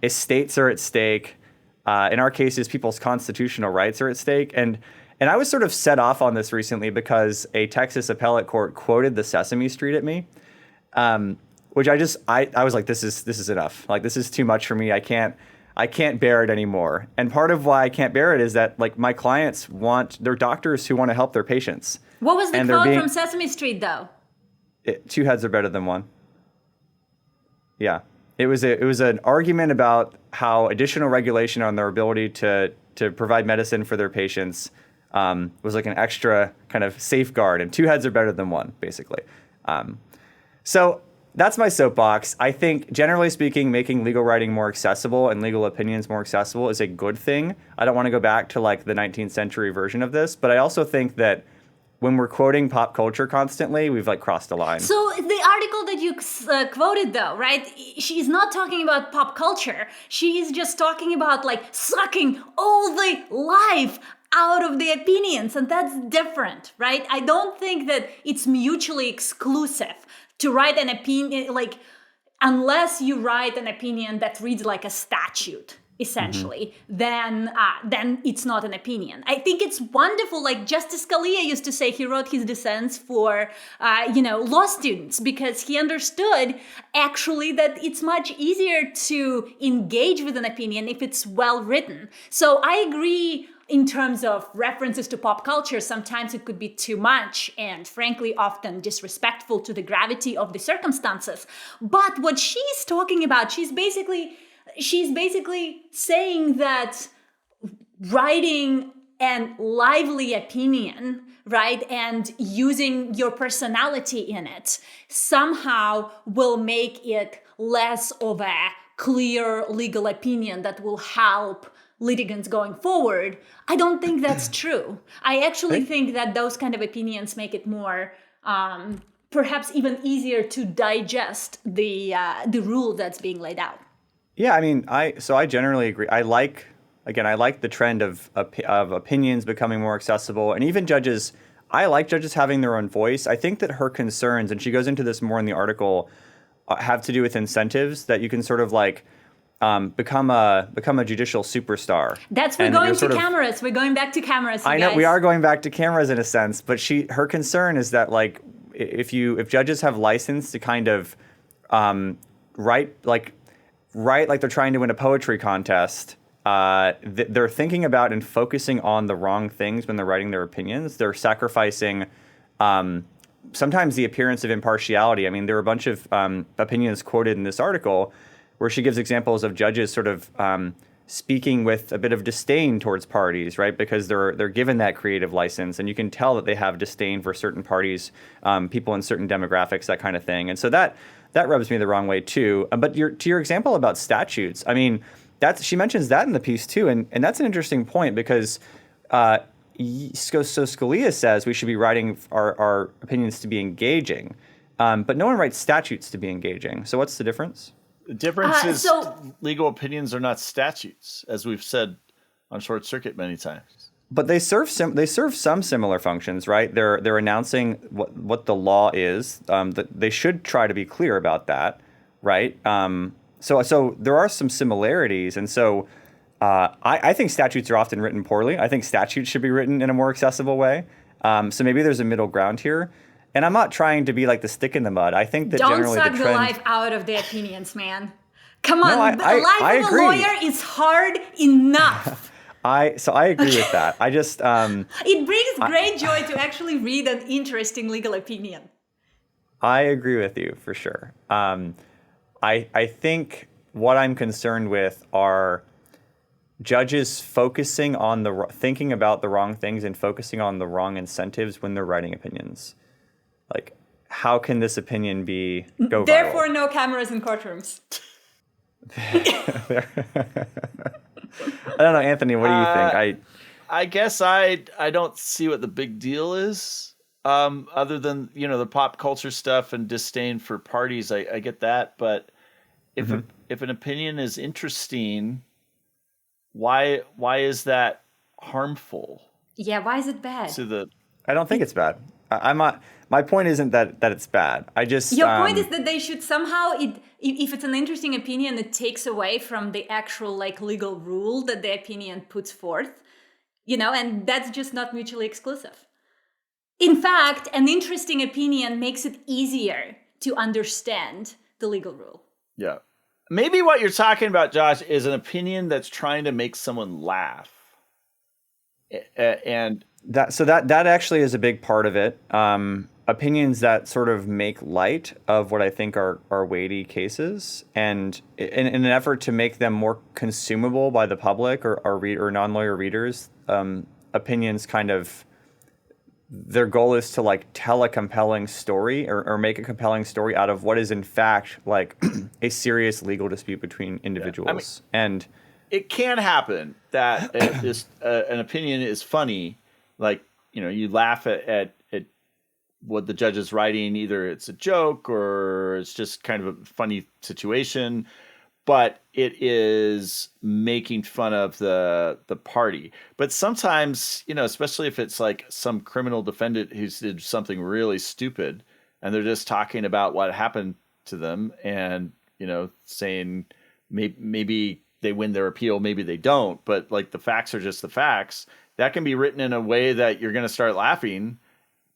estates are at stake. In our cases, people's constitutional rights are at stake. And I was sort of set off on this recently because a Texas appellate court quoted the Sesame Street at me, which I was like, this is enough. Like, this is too much for me. I can't bear it anymore. And part of why I can't bear it is that like my clients they're doctors who want to help their patients. What was the quote from Sesame Street though? Two heads are better than one. Yeah. It was an argument about how additional regulation on their ability to provide medicine for their patients was like an extra kind of safeguard, and two heads are better than one, basically. So that's my soapbox. I think, generally speaking, making legal writing more accessible and legal opinions more accessible is a good thing. I don't want to go back to like the 19th century version of this, but I also think that when we're quoting pop culture constantly, we've like crossed a line. So the article that you quoted though, right? She's not talking about pop culture. She is just talking about like sucking all the life out of the opinions, and that's different, right? I don't think that it's mutually exclusive to write an opinion, like unless you write an opinion that reads like a statute. essentially, then it's not an opinion. I think it's wonderful. Like Justice Scalia used to say, he wrote his dissents for, law students, because he understood actually that it's much easier to engage with an opinion if it's well written. So I agree. In terms of references to pop culture, sometimes it could be too much and frankly often disrespectful to the gravity of the circumstances. But what she's talking about, she's basically saying that writing an lively opinion, right, and using your personality in it somehow will make it less of a clear legal opinion that will help litigants going forward. I don't think that's true. I actually think that those kind of opinions make it more, perhaps even easier to digest the rule that's being laid out. Yeah, I mean, I generally agree. I like the trend of opinions becoming more accessible, and even judges. I like judges having their own voice. I think that her concerns, and she goes into this more in the article, have to do with incentives that you can sort of like become a judicial superstar. We're going to cameras. We're going back to cameras. I know we are going back to cameras in a sense, but her concern is that like if judges have license to kind of write like they're trying to win a poetry contest, they're thinking about and focusing on the wrong things when they're writing their opinions. They're sacrificing sometimes the appearance of impartiality. I mean, there are a bunch of opinions quoted in this article where she gives examples of judges sort of speaking with a bit of disdain towards parties, right? Because they're given that creative license, and you can tell that they have disdain for certain parties, people in certain demographics, that kind of thing. And so that rubs me the wrong way too. But to your example about statutes, I mean, she mentions that in the piece too, and that's an interesting point because so Scalia says we should be writing our opinions to be engaging, but no one writes statutes to be engaging. So what's the difference? The difference is legal opinions are not statutes, as we've said on Short Circuit many times. But they serve some similar functions, right? They're announcing what the law is. They should try to be clear about that, right? So there are some similarities, and so I think statutes are often written poorly. I think statutes should be written in a more accessible way. So maybe there's a middle ground here. And I'm not trying to be like the stick in the mud. I think that generally the trend... Don't suck the life out of the opinions, man. Come on, no, the life of a lawyer is hard enough. I agree with that. I just... it brings great joy to actually read an interesting legal opinion. I agree with you, for sure. I think what I'm concerned with are judges focusing on thinking about the wrong things and focusing on the wrong incentives when they're writing opinions. Like, how can this opinion go viral? Therefore, no cameras in courtrooms. I don't know, Anthony, what do you think? I guess I don't see what the big deal is, other than, the pop culture stuff and disdain for parties. I get that, but if an opinion is interesting, why is that harmful? Yeah, why is it bad? I don't think it's bad. I'm not. My point isn't that it's bad. I just... Your point is that they should somehow, if it's an interesting opinion, it takes away from the actual legal rule that the opinion puts forth, and that's just not mutually exclusive. In fact, an interesting opinion makes it easier to understand the legal rule. Yeah. Maybe what you're talking about, Josh, is an opinion that's trying to make someone laugh. And that actually is a big part of it. Opinions that sort of make light of what I think are weighty cases, and in an effort to make them more consumable by the public or non-lawyer readers, opinions kind of, their goal is to tell a compelling story or make a compelling story out of what is in fact a serious legal dispute between individuals. Yeah. And it can happen that an opinion is funny, you laugh at what the judge is writing. Either it's a joke or it's just kind of a funny situation, but it is making fun of the party. But sometimes, especially if it's some criminal defendant who did something really stupid and they're just talking about what happened to them and, saying maybe they win their appeal, maybe they don't, but like the facts are just the facts. That can be written in a way that you're going to start laughing,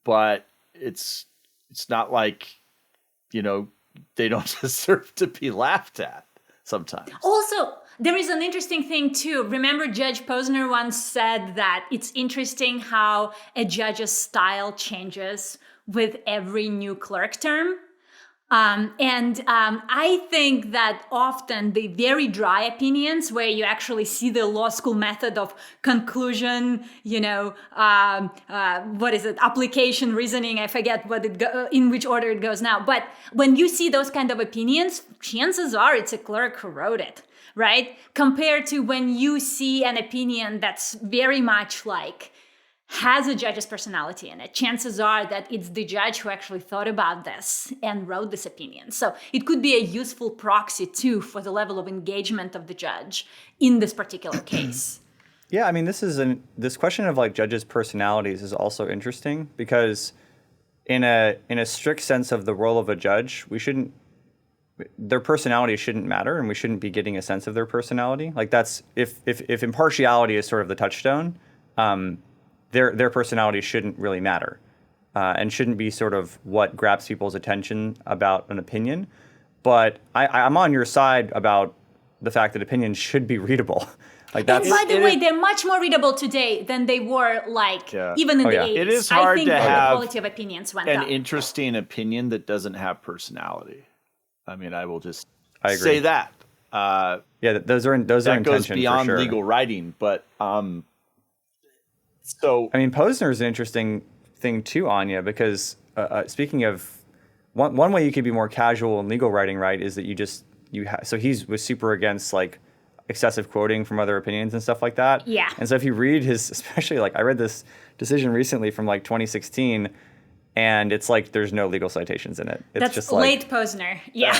but it's not like, they don't deserve to be laughed at sometimes. Also, there is an interesting thing too. Remember, Judge Posner once said that it's interesting how a judge's style changes with every new clerk term. I think that often the very dry opinions where you actually see the law school method of conclusion, what is it, application, reasoning, I forget in which order it goes now. But when you see those kind of opinions, chances are it's a clerk who wrote it, right? Compared to when you see an opinion that's very much like, has a judge's personality in it. Chances are that it's the judge who actually thought about this and wrote this opinion. So it could be a useful proxy too for the level of engagement of the judge in this particular case. Yeah, I mean, this question of like judges' personalities is also interesting because in a strict sense of the role of a judge, their personality shouldn't matter, and we shouldn't be getting a sense of their personality. Like that's if impartiality is sort of the touchstone. Their personality shouldn't really matter and shouldn't be sort of what grabs people's attention about an opinion. But I'm on your side about the fact that opinions should be readable. Like that's, and by the way, they're much more readable today than they were even in the 80s. It is hard to have the quality of opinions went an up. interesting opinion that doesn't have personality. I mean, I will just I agree. say that. Those are that goes intention beyond for sure. legal writing, but so I mean, Posner is an interesting thing too, Anya, because speaking of one way you could be more casual in legal writing, right, is that so he was super against like excessive quoting from other opinions and stuff like that. Yeah. And so if you read especially like I read this decision recently from like 2016. And it's like there's no legal citations in it. It's That's just like late Posner. Yeah.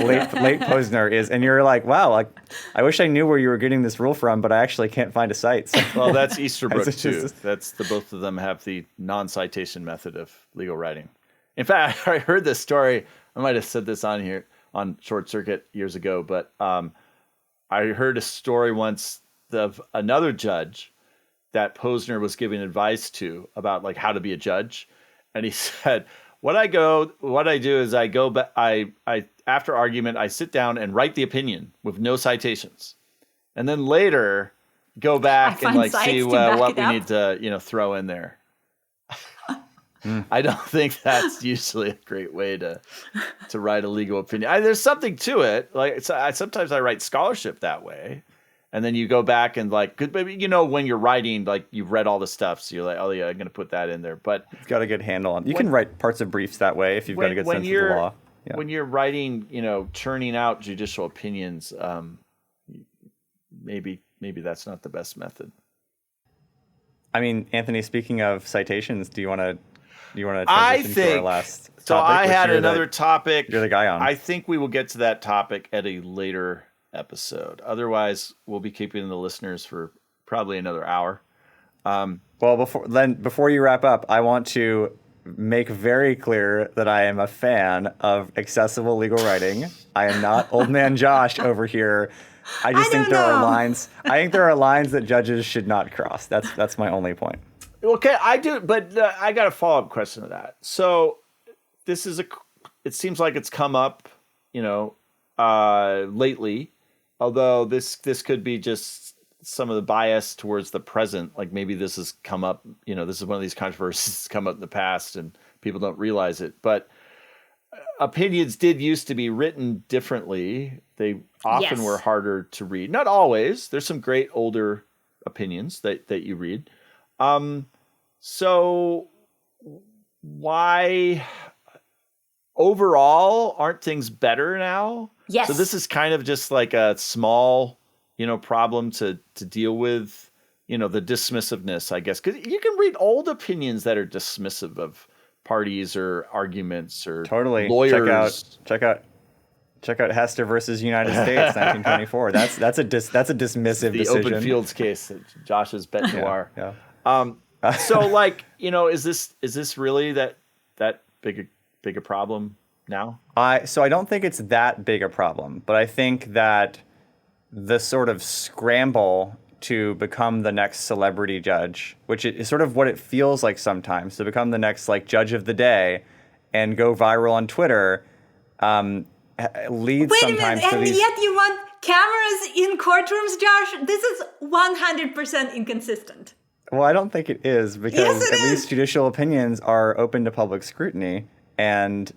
late Posner is, and you're like, wow, like I wish I knew where you were getting this rule from, but I actually can't find a cite. So. Well, that's Easterbrook too. That's both of them have the non-citation method of legal writing. In fact, I heard this story. I might have said this on here on Short Circuit years ago, but I heard a story once of another judge that Posner was giving advice to about like how to be a judge. And he said, what I do is I go back, I after argument, I sit down and write the opinion with no citations. And then later go back and like see what we need to, throw in there. I don't think that's usually a great way to write a legal opinion. There's something to it. Like sometimes I write scholarship that way. And then you go back and like, when you're writing, like you've read all the stuff, so you're like, oh yeah, I'm going to put that in there. But you've got a good handle on. You can write parts of briefs that way if you've got a good sense of the law. Yeah. When you're writing, churning out judicial opinions, maybe that's not the best method. I mean, Anthony, speaking of citations, do you want to transition to our last topic? So I had another topic. You're the guy on. I think we will get to that topic at a later episode. Otherwise, we'll be keeping the listeners for probably another hour. Well, before you wrap up, I want to make very clear that I am a fan of accessible legal writing. I am not old man Josh over here. I think there are lines. I think there are lines that judges should not cross. That's my only point. Okay, I do, but I got a follow-up question to that. So this is it seems like it's come up, lately. Although this could be just some of the bias towards the present. Like maybe this has come up, this is one of these controversies that's come up in the past and people don't realize it. But opinions did used to be written differently. They often were harder to read. Not always. There's some great older opinions that you read. So why overall aren't things better now? Yes. So this is kind of just like a small, problem to deal with, the dismissiveness, I guess, because you can read old opinions that are dismissive of parties or arguments or lawyers. Check out Hester versus United States, 1924. That's a dismissive the decision. Open Fields case, Josh's bet noir. Yeah. So is this really that big a problem now? So I don't think it's that big a problem, but I think that the sort of scramble to become the next celebrity judge, which is sort of what it feels like sometimes, to become the next like judge of the day and go viral on Twitter, leads Wait a sometimes minute, to and these. yet you want cameras in courtrooms, Josh? This is 100% inconsistent. Well, I don't think it is, because Yes, it at is. least judicial opinions are open to public scrutiny, and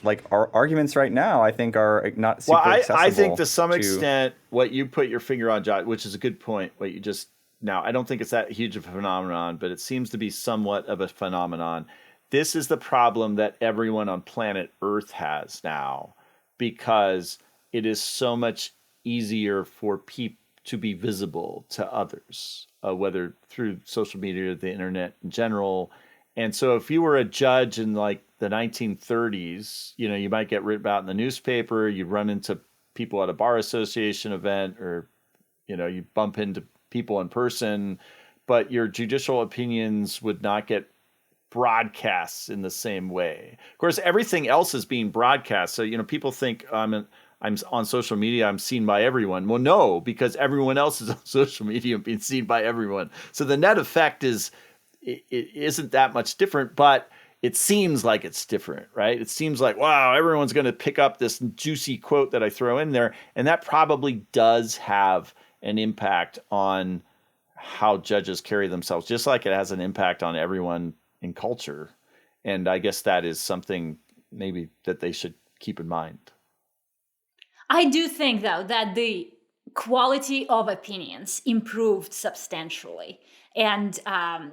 like our arguments right now, I think, are not super Well, accessible. I think to some extent what you put your finger on, Josh, which is a good point, what you just now, I don't think it's that huge of a phenomenon, but it seems to be somewhat of a phenomenon. This is the problem that everyone on planet Earth has now, because it is so much easier for people to be visible to others, whether through social media or the internet in general. And so if you were a judge in like the 1930s, you know, you might get written about in the newspaper, you run into people at a bar association event, or, you know, you bump into people in person, but your judicial opinions would not get broadcasts in the same way. Of course, everything else is being broadcast. So, you know, people think I'm on social media, I'm seen by everyone. Well, no, because everyone else is on social media and being seen by everyone. So the net effect is, it isn't that much different, but it seems like it's different, right? It seems like, wow, everyone's going to pick up this juicy quote that I throw in there. And that probably does have an impact on how judges carry themselves, just like it has an impact on everyone in culture. And I guess that is something maybe that they should keep in mind. I do think, though, that the quality of opinions improved substantially. And,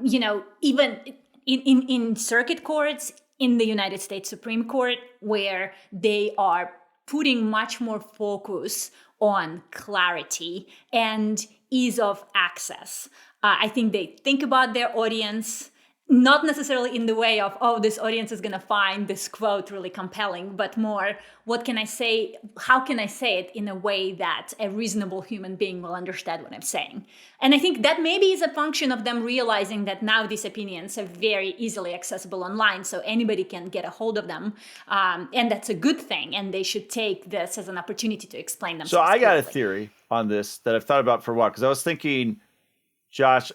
you know, even in circuit courts, in the United States Supreme Court, where they are putting much more focus on clarity and ease of access. I think they think about their audience, not necessarily in the way of, oh, this audience is going to find this quote really compelling, but more, what can I say? How can I say it in a way that a reasonable human being will understand what I'm saying? And I think that maybe is a function of them realizing that now these opinions are very easily accessible online, so anybody can get a hold of them. And that's a good thing. And they should take this as an opportunity to explain themselves. So I got a clearly. theory on this that I've thought about for a while, because I was thinking, Josh,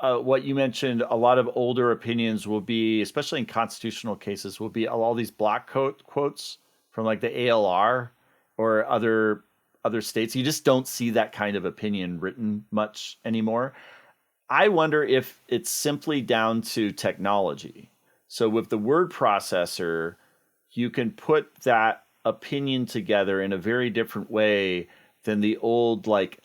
what you mentioned, a lot of older opinions will be, especially in constitutional cases, will be all these block quotes from like the ALR or other states. You just don't see that kind of opinion written much anymore. I wonder if it's simply down to technology. So with the word processor, you can put that opinion together in a very different way than the old, like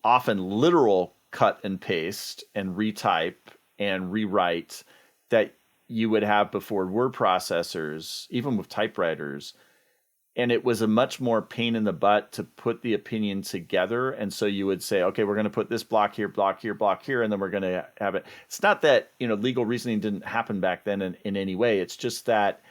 often literal cut and paste and retype and rewrite that you would have before word processors, even with typewriters. And it was a much more pain in the butt to put the opinion together. And so you would say, okay, we're going to put this block here, block here, block here, and then we're going to have it. It's not that, you know, legal reasoning didn't happen back then in any way. It's just that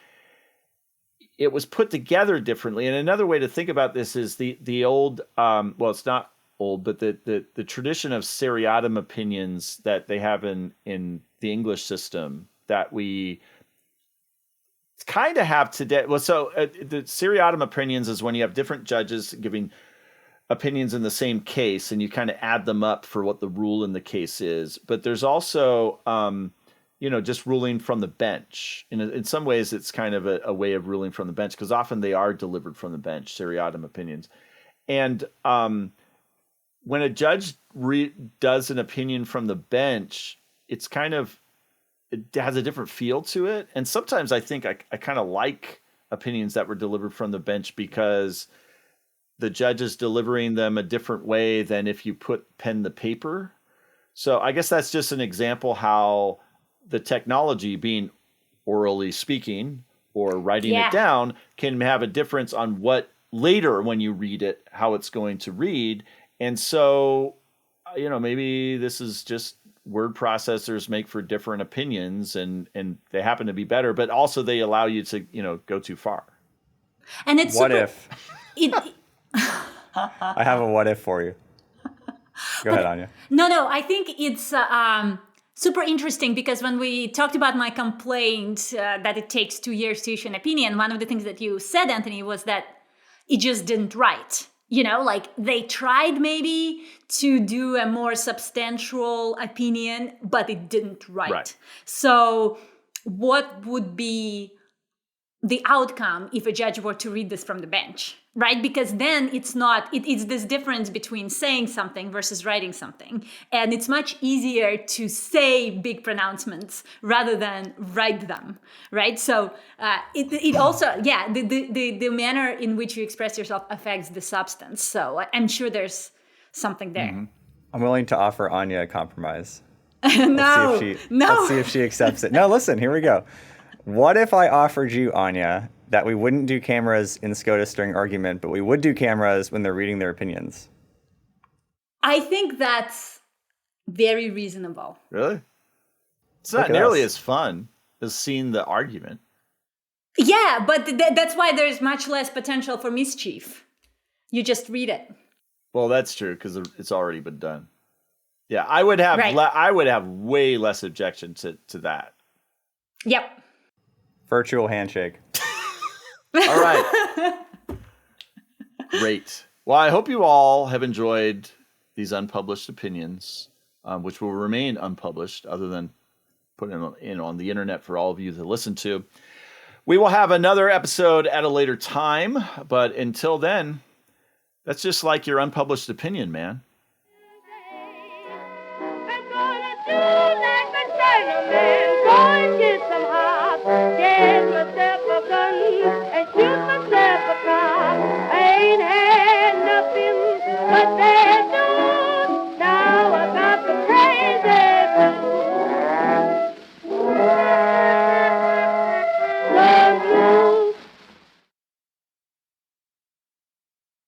it was put together differently. And another way to think about this is the old, well, it's not old, but the tradition of seriatim opinions that they have in the English system that we kind of have today. Well, so the seriatim opinions is when you have different judges giving opinions in the same case, and you kind of add them up for what the rule in the case is. But there's also, you know, just ruling from the bench. In some ways, it's kind of a way of ruling from the bench, because often they are delivered from the bench, seriatim opinions. And when a judge does an opinion from the bench, it's kind of, it has a different feel to it. And sometimes I think I kind of like opinions that were delivered from the bench, because the judge is delivering them a different way than if you put pen to paper. So I guess that's just an example how the technology, being orally speaking or writing it down, can have a difference on what later, when you read it, how it's going to read. And so, you know, maybe this is just word processors make for different opinions, and they happen to be better, but also they allow you to, you know, go too far. And it's What if? I have a what if for you. Go ahead, Anya. No, I think it's super interesting, because when we talked about my complaint that it takes 2 years to issue an opinion, one of the things that you said, Anthony, was that it just didn't write. Like they tried maybe to do a more substantial opinion, but it didn't write. Right. So what would be the outcome if a judge were to read this from the bench, right? Because then it's this difference between saying something versus writing something. And it's much easier to say big pronouncements rather than write them, right? So it also, the manner in which you express yourself affects the substance. So I'm sure there's something there. Mm-hmm. I'm willing to offer Anya a compromise. No. Let's see if she accepts it. No, listen, here we go. What if I offered you, Anya, that we wouldn't do cameras in SCOTUS during argument, but we would do cameras when they're reading their opinions? I think that's very reasonable. Really? It's not nearly as fun as seeing the argument. Yeah, but that's why there's much less potential for mischief. You just read it. Well, that's true because it's already been done. Yeah, I would have I would have way less objection to that. Yep. Virtual handshake. All right. Great. Well, I hope you all have enjoyed these unpublished opinions, which will remain unpublished other than putting them in on the internet for all of you to listen to. We will have another episode at a later time, but until then, that's just like your unpublished opinion, man. Get myself a gun and shoot myself a cop. I ain't had nothing but that.